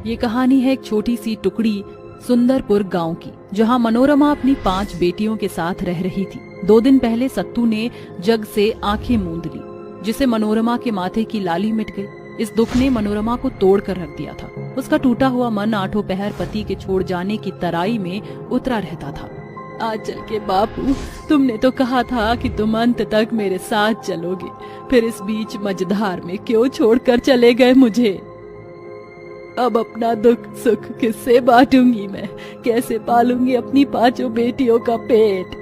ये कहानी है एक छोटी सी टुकड़ी सुंदरपुर गांव की, जहां मनोरमा अपनी 5 बेटियों के साथ रह रही थी। 2 दिन पहले सत्तू ने जग से आंखें मूंद ली, जिसे मनोरमा के माथे की लाली मिट गई। इस दुख ने मनोरमा को तोड़ कर रख दिया था। उसका टूटा हुआ मन आठों पहर पति के छोड़ जाने की तराई में उतरा रहता था। आज चल के बापू, तुमने तो कहा था कि तुम अंत तक मेरे साथ चलोगे, फिर इस बीच मझधार में क्यों छोड़कर चले गए मुझे? अब अपना दुख सुख किससे बांटूंगी मैं? कैसे पालूंगी अपनी 5 बेटियों का पेट?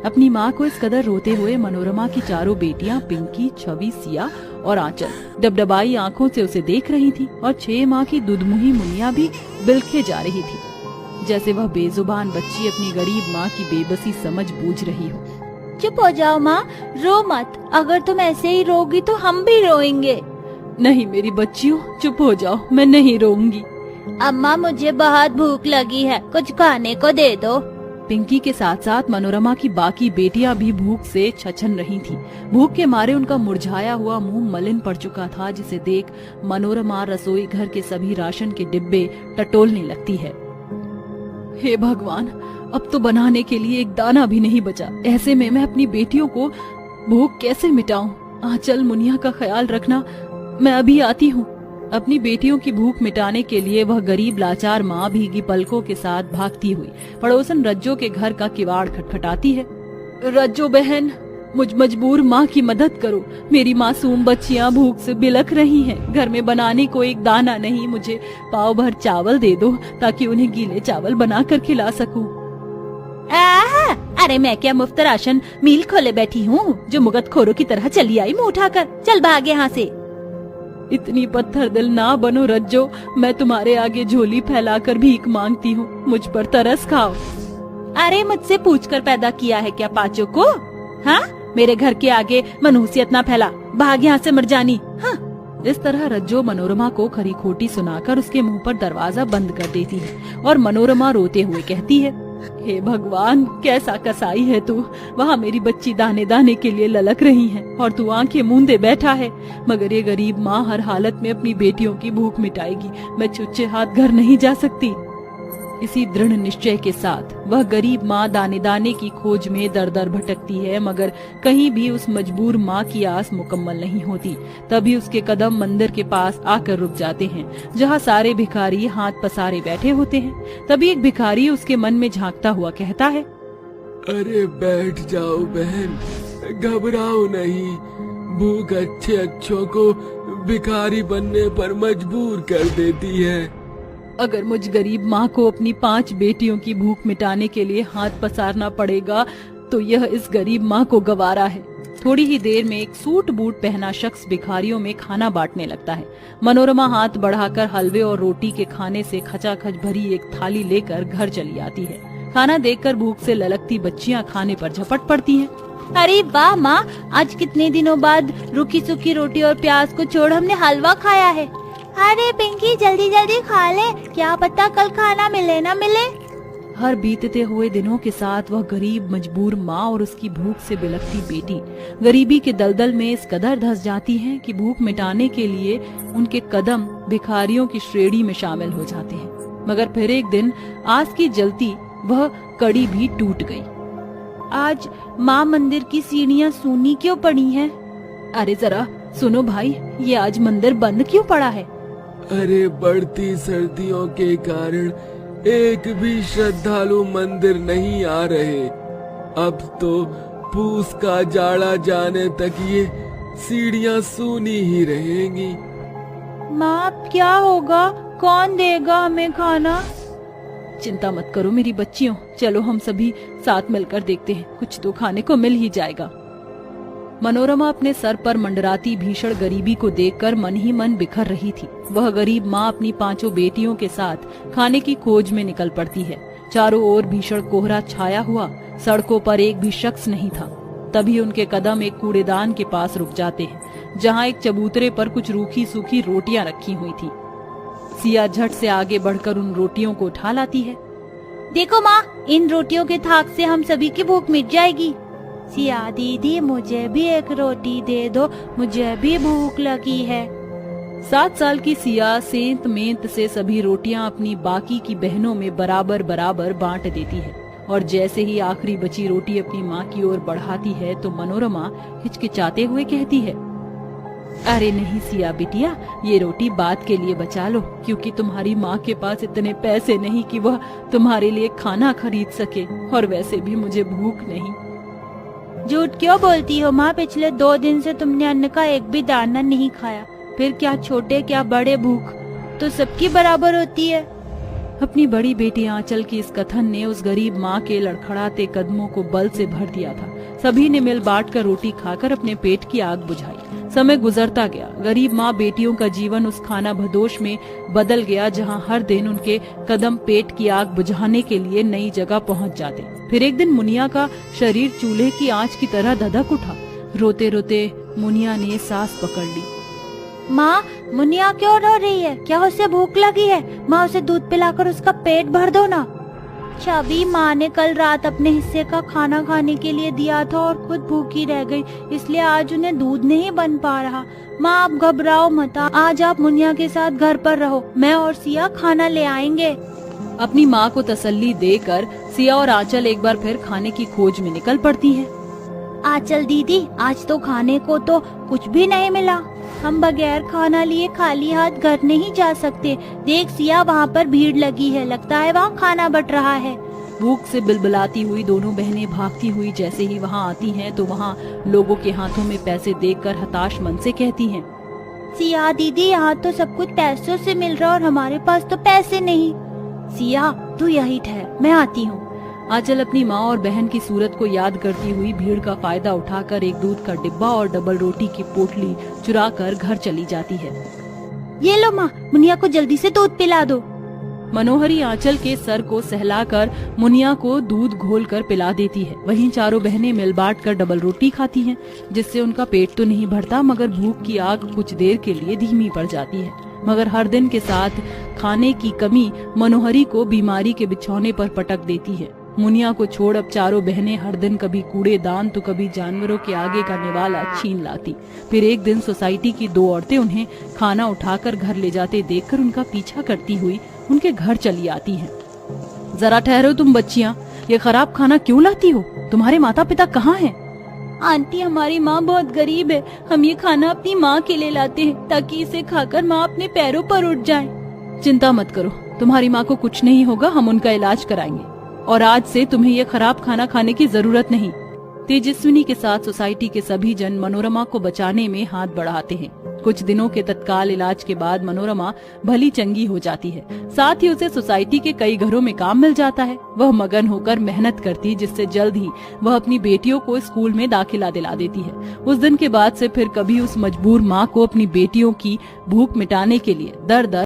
अपनी माँ को इस कदर रोते हुए मनोरमा की 4 बेटियां पिंकी, छवि, सिया और आंचल डबडबाई आंखों से उसे देख रही थी, और 6 माह की दुधमुही मुनिया भी बिलखे जा रही थी, जैसे वह बेजुबान बच्ची अपनी गरीब माँ की बेबसी समझ बूझ रही हो। चुप हो जाओ माँ, रो मत। अगर तुम ऐसे ही रोगी तो हम भी रोएंगे। नहीं मेरी बच्चियों, चुप हो जाओ, मैं नहीं रोऊंगी। अम्मा, मुझे बहुत भूख लगी है, कुछ खाने को दे दो। पिंकी के साथ साथ मनोरमा की बाकी बेटियां भी भूख से छछन रही थीं। भूख के मारे उनका मुरझाया हुआ मुंह मलिन पड़ चुका था, जिसे देख मनोरमा रसोई घर के सभी राशन के डिब्बे टटोलने लगती है। हे भगवान, अब तो बनाने के लिए एक दाना भी नहीं बचा। ऐसे में मैं अपनी बेटियों को भूख कैसे मिटाऊं? आंचल, मुनिया का ख्याल रखना, मैं अभी आती हूँ। अपनी बेटियों की भूख मिटाने के लिए वह गरीब लाचार माँ भीगी पलकों के साथ भागती हुई पड़ोसन रज्जो के घर का किवाड़ खटखटाती है। रज्जो बहन, मुझ मजबूर माँ की मदद करो। मेरी मासूम बच्चियाँ भूख से बिलख रही हैं। घर में बनाने को एक दाना नहीं, मुझे पाव भर चावल दे दो ताकि उन्हें गीले चावल बनाकर खिला सकूं। अरे मैं क्या मुफ्त राशन मील खोले बैठी हूँ जो मुगत खोरों की तरह चली आई मुँह उठाकर? चल भाग यहाँ से। इतनी पत्थर दिल ना बनो रज्जो, मैं तुम्हारे आगे झोली फैलाकर भीख मांगती हूँ, मुझ पर तरस खाओ। अरे मुझसे पूछकर पैदा किया है क्या 5 को? हाँ, मेरे घर के आगे मनहूसियत ना फैला, भाग यहाँ से मरजानी। हाँ। इस तरह रज्जो मनोरमा को खरी खोटी सुनाकर उसके मुंह पर दरवाजा बंद कर देती है, और मनोरमा रोते हुए कहती है, हे भगवान, कैसा कसाई है तू। वहाँ मेरी बच्ची दाने दाने के लिए ललक रही है और तू आंखें मूंदे बैठा है। मगर ये गरीब माँ हर हालत में अपनी बेटियों की भूख मिटाएगी। मैं छुच्छे हाथ घर नहीं जा सकती। इसी दृढ़ निश्चय के साथ वह गरीब माँ दाने दाने की खोज में दर दर भटकती है, मगर कहीं भी उस मजबूर माँ की आस मुकम्मल नहीं होती। तभी उसके कदम मंदिर के पास आकर रुक जाते हैं, जहाँ सारे भिखारी हाथ पसारे बैठे होते हैं। तभी एक भिखारी उसके मन में झांकता हुआ कहता है, अरे बैठ जाओ बहन, घबराओ नहीं। भूख अच्छों को भिखारी बनने पर मजबूर कर देती है। अगर मुझ गरीब माँ को अपनी 5 बेटियों की भूख मिटाने के लिए हाथ पसारना पड़ेगा तो यह इस गरीब माँ को गवारा है। थोड़ी ही देर में एक सूट बूट पहना शख्स भिखारियों में खाना बांटने लगता है। मनोरमा हाथ बढ़ाकर हलवे और रोटी के खाने से खचाखच भरी एक थाली लेकर घर चली आती है। खाना देखकर भूख से ललकती बच्चियाँ खाने पर झपट पड़ती हैं। अरे वाह माँ, आज कितने दिनों बाद रूखी सूखी रोटी और प्याज को छोड़ हमने हलवा खाया है। अरे पिंकी, जल्दी जल्दी खा ले, क्या पता कल खाना मिले ना मिले। हर बीतते हुए दिनों के साथ वह गरीब मजबूर माँ और उसकी भूख से बिलखती बेटी गरीबी के दलदल में इस कदर धंस जाती हैं कि भूख मिटाने के लिए उनके कदम भिखारियों की श्रेणी में शामिल हो जाते हैं। मगर फिर एक दिन आस की जलती वह कड़ी भी टूट गई। आज माँ मंदिर की सीढ़ियाँ सूनी क्यों पड़ी हैं? अरे जरा सुनो भाई, ये आज मंदिर बंद क्यों पड़ा है? अरे बढ़ती सर्दियों के कारण एक भी श्रद्धालु मंदिर नहीं आ रहे। अब तो पूस का जाड़ा जाने तक ये सीढ़ियाँ सूनी ही रहेंगी। माँ, क्या होगा? कौन देगा हमें खाना? चिंता मत करो मेरी बच्चियों, चलो हम सभी साथ मिलकर देखते हैं, कुछ तो खाने को मिल ही जाएगा। मनोरमा अपने सर पर मंडराती भीषण गरीबी को देखकर मन ही मन बिखर रही थी। वह गरीब माँ अपनी 5 बेटियों के साथ खाने की खोज में निकल पड़ती है। चारों ओर भीषण कोहरा छाया हुआ, सड़कों पर एक भी शख्स नहीं था। तभी उनके कदम एक कूड़ेदान के पास रुक जाते हैं, जहाँ एक चबूतरे पर कुछ रूखी सूखी रोटियां रखी हुई थी। सिया झट से आगे बढ़कर उन रोटियों को उठा लाती है। देखो माँ, इन रोटियों के थाक से हम सभी की भूख मिट जाएगी। सिया दीदी, मुझे भी एक रोटी दे दो, मुझे भी भूख लगी है। 7 साल की सिया सेंत मेंत से सभी रोटियां अपनी बाकी की बहनों में बराबर बराबर बांट देती है और जैसे ही आखिरी बची रोटी अपनी माँ की ओर बढ़ाती है तो मनोरमा हिचकिचाते हुए कहती है, अरे नहीं सिया बिटिया, ये रोटी बाद के लिए बचा लो, क्योंकि तुम्हारी माँ के पास इतने पैसे नहीं कि वह तुम्हारे लिए खाना खरीद सके, और वैसे भी मुझे भूख नहीं। झूठ क्यों बोलती हो माँ? पिछले 2 दिन से तुमने अन्न का एक भी दाना नहीं खाया, फिर क्या छोटे क्या बड़े, भूख तो सबकी बराबर होती है। अपनी बड़ी बेटी आंचल की इस कथन ने उस गरीब माँ के लड़खड़ाते कदमों को बल से भर दिया था। सभी ने मिल बांट कर रोटी खाकर अपने पेट की आग बुझाई। समय गुजरता गया। गरीब माँ बेटियों का जीवन उस खाना भदोश में बदल गया जहाँ हर दिन उनके कदम पेट की आग बुझाने के लिए नई जगह पहुँच जाते। फिर एक दिन मुनिया का शरीर चूल्हे की आंच की तरह धधक उठा। रोते रोते मुनिया ने सांस पकड़ ली। माँ, मुनिया क्यों रो रही है? क्या उसे भूख लगी है? माँ, उसे दूध पिलाकर उसका पेट भर दो ना। छवि, माँ ने कल रात अपने हिस्से का खाना खाने के लिए दिया था और खुद भूखी रह गई, इसलिए आज उन्हें दूध नहीं बन पा रहा। माँ, आप घबराओ मत, आज आप मुनिया के साथ घर पर रहो, मैं और सिया खाना ले आएंगे। अपनी माँ को तसल्ली देकर सिया और आंचल एक बार फिर खाने की खोज में निकल पड़ती हैं। आंचल दीदी, आज तो खाने को तो कुछ भी नहीं मिला। हम बगैर खाना लिए खाली हाथ घर नहीं जा सकते। देख सिया, वहाँ पर भीड़ लगी है, लगता है वहाँ खाना बट रहा है। भूख से बिलबिलाती हुई दोनों बहनें भागती हुई जैसे ही वहाँ आती हैं तो वहाँ लोगों के हाथों में पैसे देखकर हताश मन से कहती हैं, सिया दीदी, यहाँ तो सब कुछ पैसों से मिल रहा और हमारे पास तो पैसे नहीं। सिया, तू यही ठहर, मैं आती हूँ। आंचल अपनी माँ और बहन की सूरत को याद करती हुई भीड़ का फायदा उठाकर एक दूध का डिब्बा और डबल रोटी की पोटली चुरा कर घर चली जाती है। ये लो माँ, मुनिया को जल्दी से दूध पिला दो। मनोहरी आंचल के सर को सहलाकर मुनिया को दूध घोलकर पिला देती है। वहीं चारों बहनें मिल बांट कर डबल रोटी खाती हैं, जिससे उनका पेट तो नहीं भरता मगर भूख की आग कुछ देर के लिए धीमी पड़ जाती है। मगर हर दिन के साथ खाने की कमी मनोहरी को बीमारी के बिछौने पर पटक देती है। मुनिया को छोड़ अब चारों बहनें हर दिन कभी कूड़ेदान तो कभी जानवरों के आगे का निवाला छीन लाती। फिर एक दिन सोसाइटी की 2 औरतें उन्हें खाना उठाकर घर ले जाते देखकर उनका पीछा करती हुई उनके घर चली आती हैं। जरा ठहरो तुम बच्चियां, ये खराब खाना क्यों लाती हो? तुम्हारे माता पिता कहाँ हैं? आंटी, हमारी माँ बहुत गरीब है, हम ये खाना अपनी माँ के लिए लाते हैं ताकि इसे खाकर माँ अपने पैरों पर उठ जाए। चिंता मत करो, तुम्हारी माँ को कुछ नहीं होगा, हम उनका इलाज कराएंगे और आज से तुम्हें ये खराब खाना खाने की जरूरत नहीं। तेजस्विनी के साथ सोसाइटी के सभी जन मनोरमा को बचाने में हाथ बढ़ाते हैं। कुछ दिनों के तत्काल इलाज के बाद मनोरमा भली चंगी हो जाती है। साथ ही उसे सोसाइटी के कई घरों में काम मिल जाता है। वह मगन होकर मेहनत करती, जिससे जल्द ही वह अपनी बेटियों को स्कूल में दाखिला दिला देती है। उस दिन के बाद से फिर कभी उस मजबूर माँ को अपनी बेटियों की भूख मिटाने के लिए दर दर